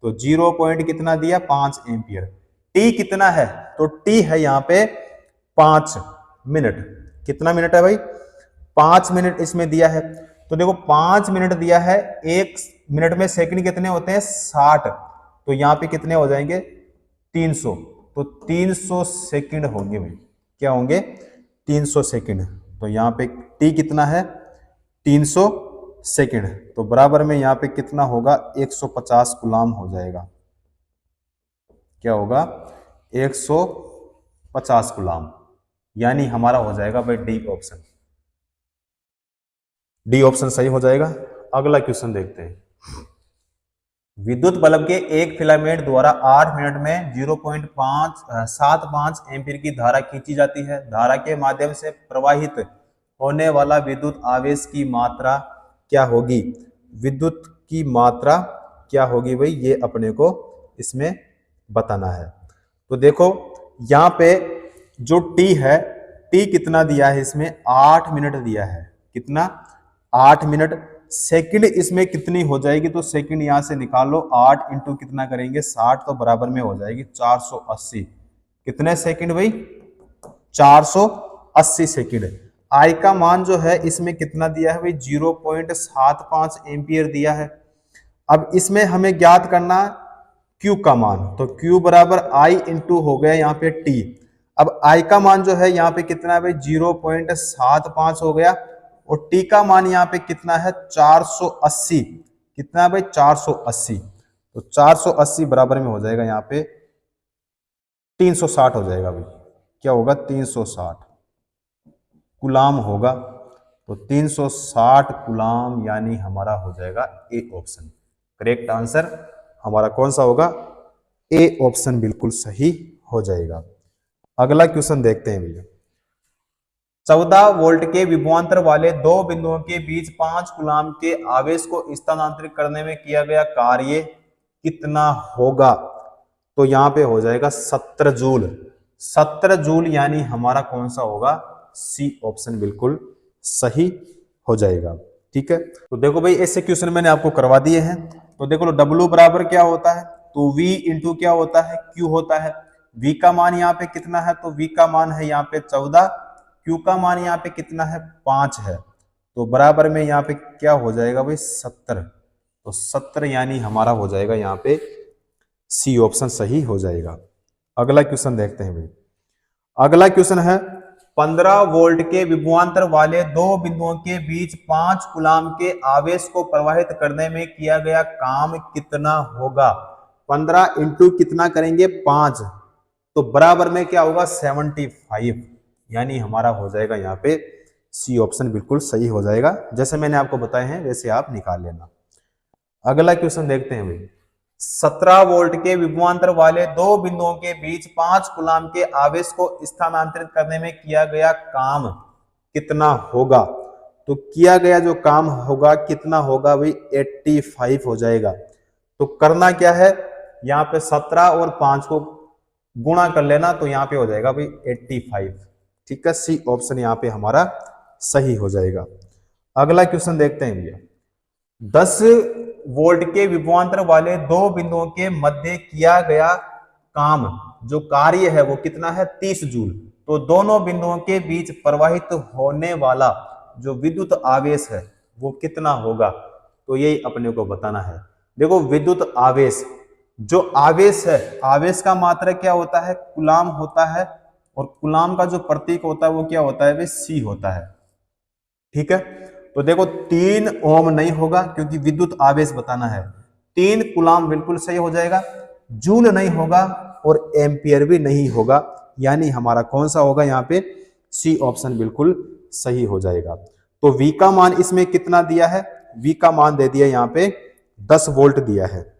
Speaker 1: तो 0 पॉइंट कितना दिया? 5 एम्पियर। T कितना है? तो टी है यहाँ पे 5 मिनट। कितना मिनट है भाई? 5 मिनट इसमें दिया है। तो देखो 5 मिनट दिया है, 1 मिनट में सेकंड कितने होते हैं? 60। तो यहाँ पे कितने हो जाएंगे? 300। तो 300 सेकंड होंगे भाई। क्या होंगे? 300 सेकंड। तो यहाँ पे टी कितना है? 300 सेकंड। तो बराबर में यहाँ पे कितना होगा? 150 गुलाम हो जाएगा। क्या होगा? 150 गुलाम। यानी हमारा हो जाएगा भाई डी ऑप्शन। डी ऑप्शन सही हो जाएगा। अगला क्वेश्चन देखते हैं। विद्युत बल्ब के एक फिलामेंट द्वारा 8 मिनट में 0.75 एम्पीयर की धारा खींची जाती है। धारा के माध्यम से प्रवाहित होने वाला विद्युत आवेश की मात्रा क्या होगी? विद्युत की मात्रा क्या होगी भाई? ये अपने को इसमें बताना है। तो देखो यहाँ पे जो टी है, टी कितना दिया है इसमें? 8 मिनट दिया है। कितना? 8 मिनट। सेकंड इसमें कितनी हो जाएगी? तो सेकंड यहां से निकालो, 8 इंटू कितना करेंगे? 60। तो बराबर में हो जाएगी 480। कितने सेकंड भाई? 480 सेकंड। आई का मान जो है इसमें कितना दिया है भाई? 0.75 एम्पियर दिया है। अब इसमें हमें ज्ञात करना Q का मान। तो Q बराबर I इंटू हो गया यहाँ पे T। अब I का मान जो है यहाँ पे कितना है भाई? 0.75 हो गया। और T का मान यहाँ पे कितना है? 480। कितना है भाई? 480। तो 480 बराबर में हो जाएगा यहाँ पे 360 हो जाएगा भाई। क्या होगा? 360 गुलाम होगा। तो 360 गुलाम यानी हमारा हो जाएगा ए ऑप्शन। करेक्ट आंसर हमारा कौन सा होगा? ए ऑप्शन बिल्कुल सही हो जाएगा। अगला क्वेश्चन देखते हैं भैया। 14 वोल्ट के विभवांतर वाले दो बिंदुओं के बीच 5 कूलाम के आवेश को स्थानांतरित करने में किया गया कार्य कितना होगा? तो यहां पे हो जाएगा 17 जूल। 17 जूल यानी हमारा कौन सा होगा? सी ऑप्शन बिल्कुल सही हो जाएगा। ठीक है, तो देखो भाई ऐसे क्वेश्चन मैंने आपको करवा दिए हैं। तो देखो W बराबर क्या होता है? तो V इंटू क्या होता है? Q होता है। V का मान यहाँ पे कितना है? तो V का मान है यहाँ पे 14। Q का मान यहाँ पे कितना है? 5 है। तो बराबर में यहाँ पे क्या हो जाएगा भाई? 70। तो 70 यानी हमारा हो जाएगा यहाँ पे सी ऑप्शन सही हो जाएगा। अगला क्वेश्चन देखते हैं भाई। अगला क्वेश्चन है 15 वोल्ट के विभवांतर वाले दो बिंदुओं के बीच 5 कूलाम के आवेश को प्रवाहित करने में किया गया काम कितना होगा? 15 इंटू कितना करेंगे? 5। तो बराबर में क्या होगा? 75। यानी हमारा हो जाएगा यहाँ पे सी ऑप्शन बिल्कुल सही हो जाएगा। जैसे मैंने आपको बताए हैं वैसे आप निकाल लेना। अगला क्वेश्चन देखते हैं भाई। 17 वोल्ट के विभवांतर वाले दो बिंदुओं के बीच 5 कूलाम के आवेश को स्थानांतरित करने में किया गया काम कितना होगा? तो किया गया जो काम होगा कितना होगा भाई? 85 हो जाएगा। तो करना क्या है? यहाँ पे 17 और 5 को गुणा कर लेना, तो यहाँ पे हो जाएगा भाई 85। ठीक है, सी ऑप्शन यहाँ पे हमारा सही हो जाएगा। अगला क्वेश्चन देखते हैं भैया। 10 वोल्ट के विभवांतर वाले दो बिंदुओं के मध्य किया गया काम, जो कार्य है वो कितना है? 30 जूल। तो दोनों बिंदुओं के बीच प्रवाहित होने वाला जो विद्युत आवेश है वो कितना होगा? तो यही अपने को बताना है। देखो विद्युत आवेश, जो आवेश है, आवेश का मात्रा क्या होता है? कूलाम होता है। और कूलाम का जो प्रतीक होता है वो क्या होता है भाई? सी होता है। ठीक है, तो देखो 3 ओम नहीं होगा क्योंकि विद्युत आवेश बताना है। 3 कूलाम बिल्कुल सही हो जाएगा। जूल नहीं होगा और एम्पियर भी नहीं होगा। यानी हमारा कौन सा होगा यहाँ पे? सी ऑप्शन बिल्कुल सही हो जाएगा। तो V का मान इसमें कितना दिया है? V का मान दे दिया यहाँ पे 10 वोल्ट दिया है।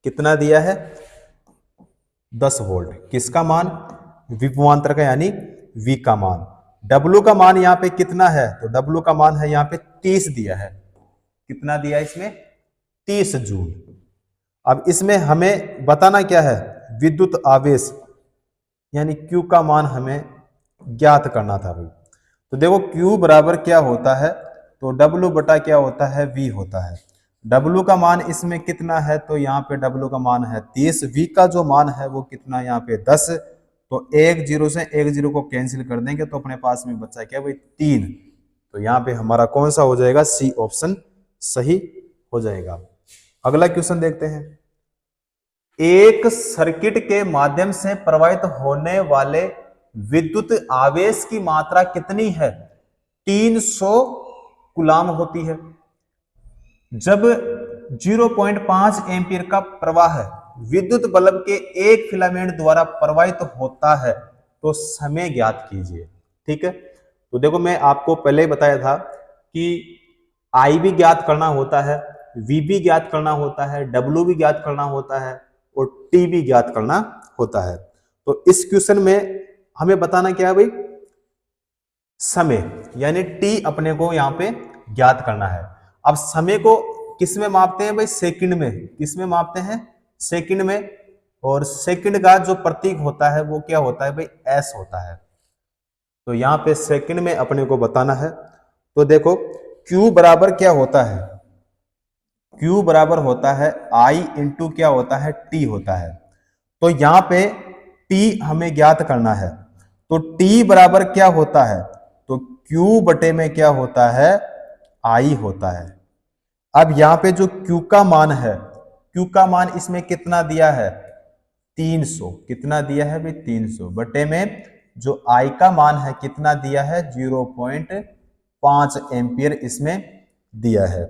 Speaker 1: कितना दिया है? 10 वोल्ट। किसका मान? विभवांतर का, यानी V का मान। W का मान यहाँ पे कितना है? तो W का मान है यहाँ पे 30 दिया है। कितना दिया है इसमें? 30 जूल। अब इसमें हमें बताना क्या है? विद्युत आवेश, यानी Q का मान हमें ज्ञात करना था भाई। तो देखो Q बराबर क्या होता है? तो W बटा क्या होता है? V होता है। W का मान इसमें कितना है, तो यहाँ पे W का मान है 30, V का जो मान है वो कितना यहाँ पे 10। तो एक जीरो से एक जीरो को कैंसिल कर देंगे तो अपने पास में बचा क्या भाई 3। तो यहाँ पे हमारा कौन सा हो जाएगा, सी ऑप्शन सही हो जाएगा। अगला क्वेश्चन देखते हैं। एक सर्किट के माध्यम से प्रवाहित होने वाले विद्युत आवेश की मात्रा कितनी है, 300 कूलाम होती है। जब 0.5 एम्पीयर का प्रवाह विद्युत बल्ब के एक फिलामेंट द्वारा प्रवाहित होता है तो समय ज्ञात कीजिए। ठीक है, तो देखो मैं आपको पहले ही बताया था कि I भी ज्ञात करना होता है, V भी ज्ञात करना होता है, W भी ज्ञात करना होता है और T भी ज्ञात करना होता है। तो इस क्वेश्चन में हमें बताना क्या है भाई, समय, यानी T अपने को यहाँ पे ज्ञात करना है। अब समय को किस में मापते हैं भाई, सेकंड में। किस में मापते हैं, सेकंड में। और सेकंड का जो प्रतीक होता है वो क्या होता है भाई, S होता है। तो यहाँ पे सेकंड में अपने को बताना है। तो देखो Q बराबर क्या होता है, Q बराबर होता है I इंटू क्या होता है, T होता है। तो यहाँ पे T हमें ज्ञात करना है। तो T बराबर क्या होता है, तो Q बटे में क्या होता है, I होता है। अब यहाँ पे जो Q का मान है, Q का मान इसमें कितना दिया है, 300। कितना दिया है भाई, 300 बटे में जो I का मान है कितना दिया है, 0.5 एम्पियर इसमें दिया है।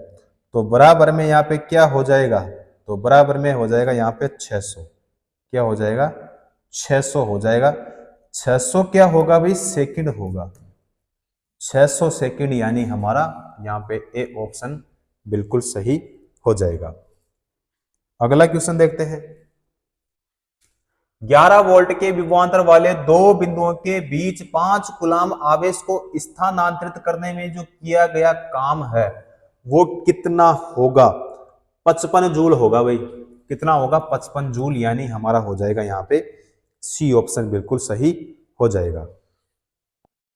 Speaker 1: तो बराबर में यहाँ पे क्या हो जाएगा, तो बराबर में हो जाएगा यहाँ पे 600। क्या हो जाएगा, 600 हो जाएगा। 600 क्या होगा भाई, सेकंड होगा। 600 सेकंड, यानी हमारा यहाँ पे ए ऑप्शन बिल्कुल सही हो जाएगा। अगला क्वेश्चन देखते हैं। 11 वोल्ट के विभवांतर वाले दो बिंदुओं के बीच 5 कूलाम आवेश को स्थानांतरित करने में जो किया गया काम है वो कितना होगा, 55 जूल होगा भाई। कितना होगा, 55 जूल, यानी हमारा हो जाएगा यहाँ पे सी ऑप्शन बिल्कुल सही हो जाएगा।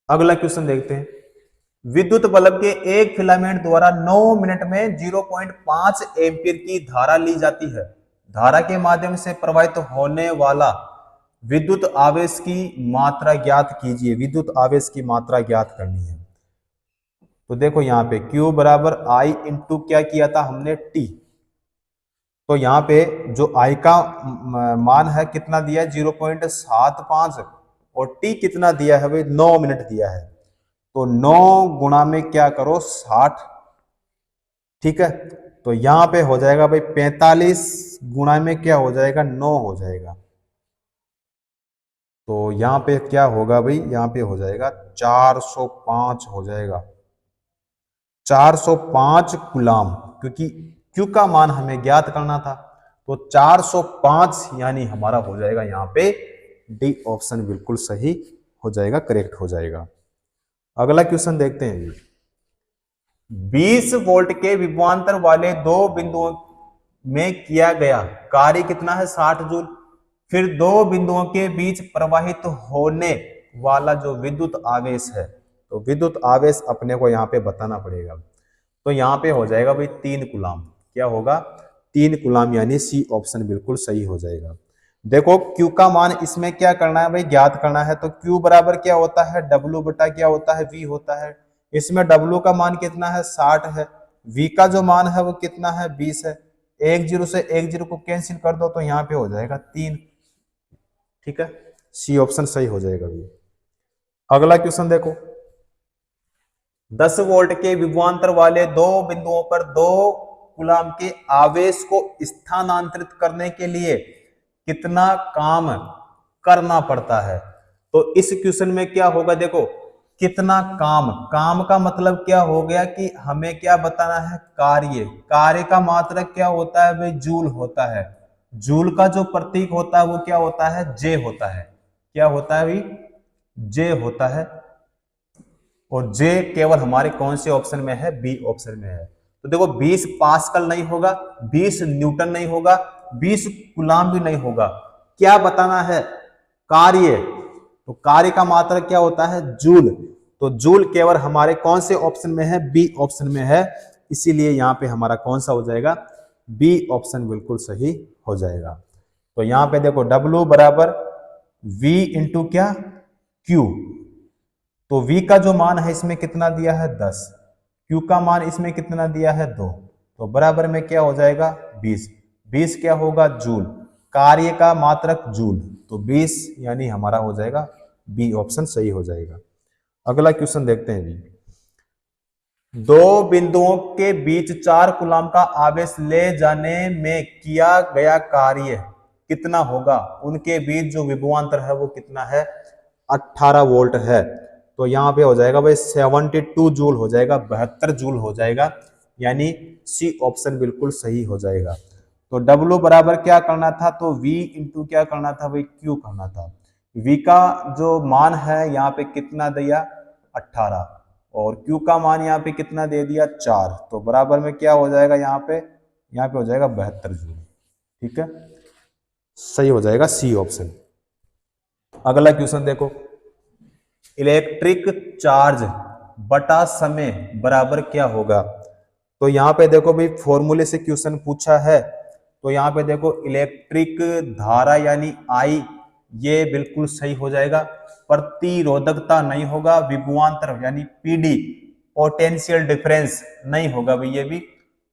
Speaker 1: अगला क्वेश्चन देखते हैं। विद्युत बल्ब के एक फिलामेंट द्वारा 9 मिनट में 0.5 एम्पीयर की धारा ली जाती है। धारा के माध्यम से प्रवाहित होने वाला विद्युत आवेश की मात्रा ज्ञात कीजिए। विद्युत आवेश की मात्रा ज्ञात करनी है। तो देखो यहाँ पे Q बराबर I इंटू क्या किया था हमने, T। तो यहाँ पे जो I का मान है कितना दिया है, 0.75 और T कितना दिया है भाई, 9 मिनट दिया है। तो 9 गुणा में क्या करो, 60। ठीक है, तो यहां पे हो जाएगा भाई 45 गुणा में क्या हो जाएगा, 9 हो जाएगा। तो यहां पे क्या होगा भाई, यहां पे हो जाएगा 405 हो जाएगा, 405 कूलाम, क्योंकि Q का मान हमें ज्ञात करना था। तो 405 यानी हमारा हो जाएगा यहाँ पे डी ऑप्शन बिल्कुल सही हो जाएगा, करेक्ट हो जाएगा। अगला क्वेश्चन देखते हैं। 20 वोल्ट के विभवांतर वाले दो बिंदुओं में किया गया कार्य कितना है, 60 जूल। फिर दो बिंदुओं के बीच प्रवाहित होने वाला जो विद्युत आवेश है, तो विद्युत आवेश अपने को यहाँ पे बताना पड़ेगा। तो यहाँ पे हो जाएगा भाई 3 कूलाम। क्या होगा, 3 कूलाम, यानी सी ऑप्शन बिल्कुल सही हो जाएगा। देखो Q का मान इसमें क्या करना है भाई, ज्ञात करना है। तो Q बराबर क्या होता है, W बटा क्या होता है, V होता है। इसमें W का मान कितना है, 60 है। V का जो मान है वो कितना है, 20 है। एक जीरो से एक जीरो को कैंसिल कर दो तो यहाँ पे हो जाएगा 3। ठीक है, सी ऑप्शन सही हो जाएगा भाई। अगला क्वेश्चन देखो। 10 वोल्ट के विभवांतर वाले दो बिंदुओं पर 2 कूलाम के आवेश को स्थानांतरित करने के लिए कितना काम करना पड़ता है। तो इस क्वेश्चन में क्या होगा, देखो कितना काम, काम का मतलब क्या हो गया कि हमें क्या बताना है, कार्य। कार्य का मात्रक क्या होता है भाई, जूल होता है। जूल का जो प्रतीक होता है वो क्या होता है, जे होता है। क्या होता है भाई, जे होता है। और जे केवल हमारे कौन से ऑप्शन में है, बी ऑप्शन में है। तो देखो 20 पास्कल नहीं होगा, 20 न्यूटन नहीं होगा, 20 कूलाम भी नहीं होगा। क्या बताना है, कार्य। तो कार्य का मात्रक क्या होता है, जूल। तो जूल केवल हमारे कौन से ऑप्शन में है, बी ऑप्शन में है। इसीलिए यहाँ पे हमारा कौन सा हो जाएगा, बी ऑप्शन बिल्कुल सही हो जाएगा। तो यहाँ पे देखो W बराबर V इंटू क्या, Q। तो V का जो मान है इसमें कितना दिया है 10, Q का मान इसमें कितना दिया है 2, तो बराबर में क्या हो जाएगा 20। 20 क्या होगा जूल, कार्य का मात्रक जूल, तो 20 यानी हमारा हो जाएगा बी ऑप्शन सही हो जाएगा। अगला क्वेश्चन देखते हैं जी। दो बिंदुओं के बीच 4 कूलम का आवेश ले जाने में किया गया कार्य कितना होगा, उनके बीच जो विभवांतर है वो कितना है, 18 वोल्ट है। तो यहाँ पे हो जाएगा भाई 72 जूल हो जाएगा, 72 जूल हो जाएगा, यानी सी ऑप्शन बिल्कुल सही हो जाएगा। तो W बराबर क्या करना था, तो V इंटू क्या करना था भाई, Q करना था। V का जो मान है यहाँ पे कितना दिया 18, और Q का मान यहाँ पे कितना दे दिया 4, तो बराबर में क्या हो जाएगा यहाँ पे हो जाएगा 72 जूल। ठीक है, सही हो जाएगा सी ऑप्शन। अगला क्वेश्चन देखो, इलेक्ट्रिक चार्ज बटा समय बराबर क्या होगा। तो यहाँ पे देखो भाई फॉर्मूले से क्वेश्चन पूछा है, तो यहाँ पे देखो इलेक्ट्रिक धारा यानी I, ये बिल्कुल सही हो जाएगा। प्रतिरोधकता नहीं होगा, विभवांतर यानी PD, पोटेंशियल डिफरेंस नहीं होगा भाई ये भी,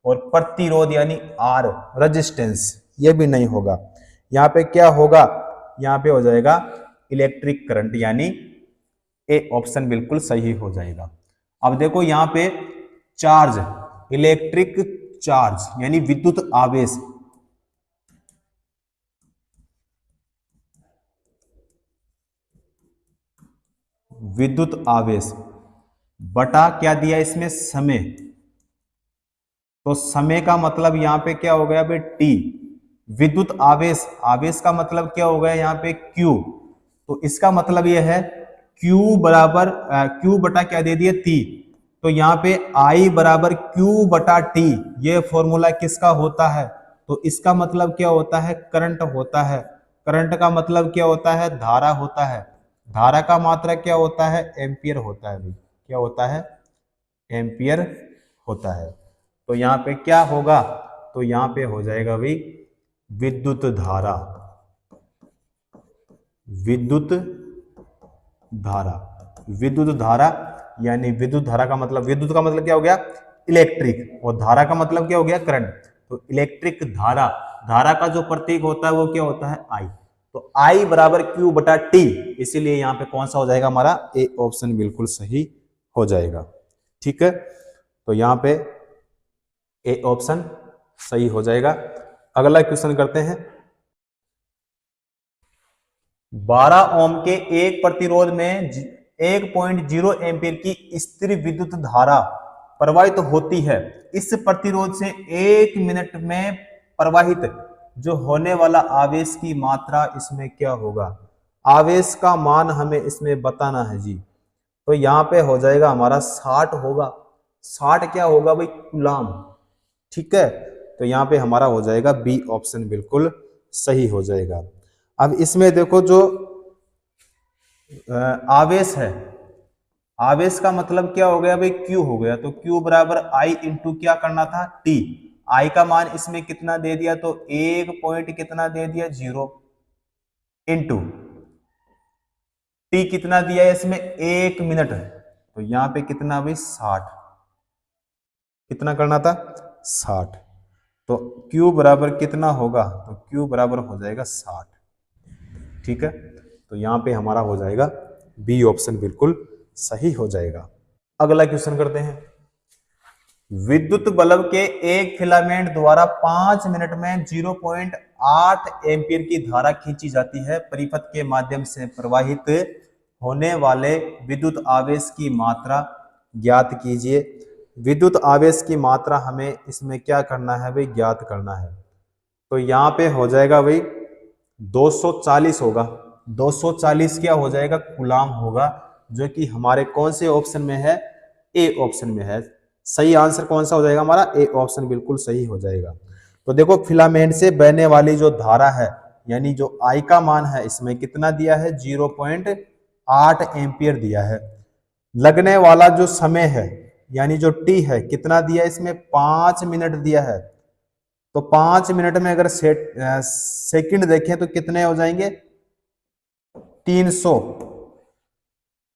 Speaker 1: और प्रतिरोध यानी R, रेजिस्टेंस, ये भी नहीं होगा। यहाँ पे क्या होगा, यहाँ पे हो जाएगा इलेक्ट्रिक करंट, यानी ए ऑप्शन बिल्कुल सही हो जाएगा। अब देखो यहाँ पे चार्ज, इलेक्ट्रिक चार्ज यानी विद्युत आवेश, विद्युत आवेश बटा क्या दिया इसमें समय, तो समय का मतलब यहाँ पे क्या हो गया भाई T। विद्युत आवेश, आवेश का मतलब क्या हो गया यहाँ पे Q, तो इसका मतलब यह है Q बराबर Q बटा क्या दे दिया T, तो यहाँ पे I बराबर Q बटा T, ये फॉर्मूला किसका होता है, तो इसका मतलब क्या होता है, करंट होता है। करंट का मतलब क्या होता है, धारा होता है। धारा का मात्रा क्या होता है, एम्पियर होता है भाई, क्या होता है, एम्पियर होता है। तो यहाँ पे क्या होगा, तो यहाँ पे हो जाएगा भाई विद्युत धारा, विद्युत धारा, विद्युत धारा यानी विद्युत धारा का मतलब, विद्युत का मतलब क्या हो गया इलेक्ट्रिक, और धारा का मतलब क्या हो गया करंट। तो इलेक्ट्रिक धारा, धारा का जो प्रतीक होता है वो क्या होता है I, तो I बराबर Q बटा T, इसीलिए यहाँ पे कौन सा हो जाएगा हमारा ए ऑप्शन बिल्कुल सही हो जाएगा। ठीक है, तो यहाँ पे ए ऑप्शन सही हो जाएगा। अगला क्वेश्चन करते हैं। 12 ओम के एक प्रतिरोध में 1.0 एम्पीयर की स्थिर विद्युत धारा प्रवाहित होती है। इस प्रतिरोध से 1 मिनट में प्रवाहित जो होने वाला आवेश की मात्रा इसमें क्या होगा। आवेश का मान हमें इसमें बताना है जी। तो यहाँ पे हो जाएगा हमारा 60 होगा। 60 क्या होगा भाई, कूलाम। ठीक है, तो यहाँ पे हमारा हो जाएगा बी ऑप्शन बिल्कुल सही हो जाएगा। अब इसमें देखो जो आवेश है, आवेश का मतलब क्या हो गया भाई, क्यू हो गया। तो क्यू बराबर आई इंटू क्या करना था टी। आई का मान इसमें कितना दे दिया, तो 1 पॉइंट कितना दे दिया 0 इंटू टी कितना दिया है इसमें 1 मिनट है, तो यहां पे कितना भाई 60, कितना करना था 60। तो Q बराबर कितना होगा, तो Q बराबर हो जाएगा 60। ठीक है, तो यहां पे हमारा हो जाएगा बी ऑप्शन बिल्कुल सही हो जाएगा। अगला क्वेश्चन करते हैं। विद्युत बल्ब के एक फिलामेंट द्वारा 5 मिनट में 0.8 एम्पीयर की धारा खींची जाती है। परिपथ के माध्यम से प्रवाहित होने वाले विद्युत आवेश की मात्रा ज्ञात कीजिए। विद्युत आवेश की मात्रा हमें इसमें क्या करना है भाई, ज्ञात करना है। तो यहाँ पे हो जाएगा भाई 240 होगा। 240 क्या हो जाएगा, कूलाम होगा, जो कि हमारे कौन से ऑप्शन में है, ए ऑप्शन में है। सही आंसर कौन सा हो जाएगा हमारा, ए ऑप्शन बिल्कुल सही हो जाएगा। तो देखो फिलामेंट से बहने वाली जो धारा है, यानी जो आई का मान है इसमें कितना दिया है 0.8 एम्पियर दिया है। लगने वाला जो समय है यानी जो टी है कितना दिया इसमें 5 मिनट दिया है, तो 5 मिनट में अगर सेकंड देखें तो कितने हो जाएंगे 300।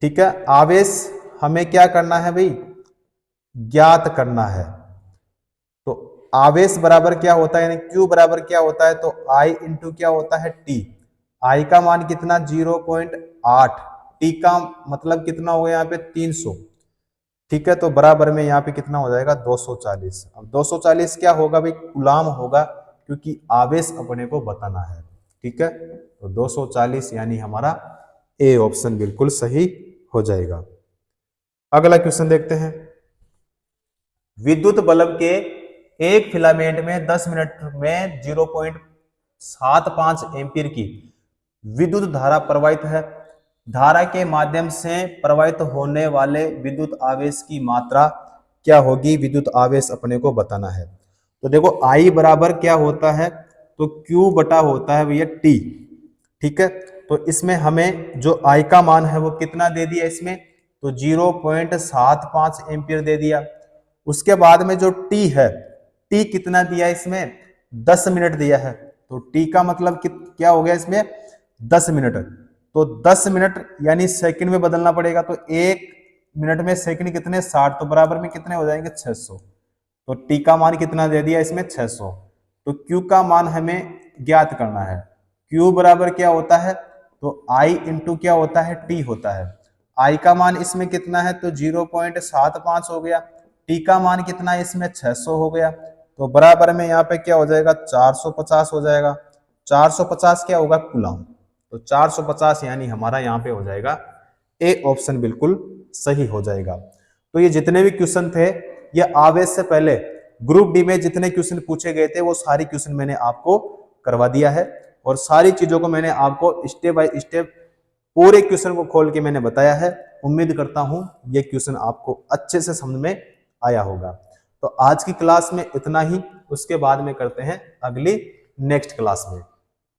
Speaker 1: ठीक है, आवेश हमें क्या करना है भाई, ज्ञात करना है। तो आवेश बराबर क्या होता है, यानी Q बराबर क्या होता है, तो I इंटू क्या होता है T। I का मान कितना 0.8, T का मतलब कितना हो गया यहाँ पे 300। ठीक है, तो बराबर में यहाँ पे कितना हो जाएगा 240। अब 240 क्या होगा भाई, कूलाम होगा, क्योंकि आवेश अपने को बताना है। ठीक है, तो 240 यानी हमारा ए ऑप्शन बिल्कुल सही हो जाएगा। अगला क्वेश्चन देखते हैं। विद्युत बल्ब के एक फिलामेंट में 10 मिनट में 0.75 एम्पीयर की विद्युत धारा प्रवाहित है। धारा के माध्यम से प्रवाहित होने वाले विद्युत आवेश की मात्रा क्या होगी, विद्युत आवेश अपने को बताना है। तो देखो I बराबर क्या होता है, तो Q बटा होता है भैया T। ठीक है, तो इसमें हमें जो I का मान है वो कितना दे दिया इसमें, तो 0.75 एम्पीयर दे दिया। उसके बाद में जो T है, T कितना दिया इसमें 10 मिनट दिया है, तो T का मतलब क्या हो गया इसमें 10 मिनट। तो 10 मिनट यानी सेकंड में बदलना पड़ेगा, तो 1 मिनट में सेकंड कितने 60, तो बराबर में कितने हो जाएंगे 600। तो T का मान कितना दे दिया इसमें 600। तो Q का मान हमें ज्ञात करना है। Q बराबर क्या होता है, तो I इंटू क्या होता है T होता है। I का मान इसमें कितना है, तो 0.75 हो गया। T का मान कितना है इसमें 600 हो गया। तो बराबर में यहाँ पे क्या हो जाएगा 450 हो जाएगा। 450 क्या होगा कूलाम, तो 450 यानी हमारा यहाँ पे हो जाएगा ए ऑप्शन बिल्कुल सही हो जाएगा। तो ये जितने भी क्वेश्चन थे, ये आवेश से पहले ग्रुप डी में जितने क्वेश्चन पूछे गए थे वो सारी क्वेश्चन मैंने आपको करवा दिया है, और सारी चीजों को मैंने आपको स्टेप बाय स्टेप पूरे क्वेश्चन को खोल के मैंने बताया है। उम्मीद करता हूं ये क्वेश्चन आपको अच्छे से समझ में आया होगा। तो आज की क्लास में इतना ही, उसके बाद में करते हैं अगली नेक्स्ट क्लास में।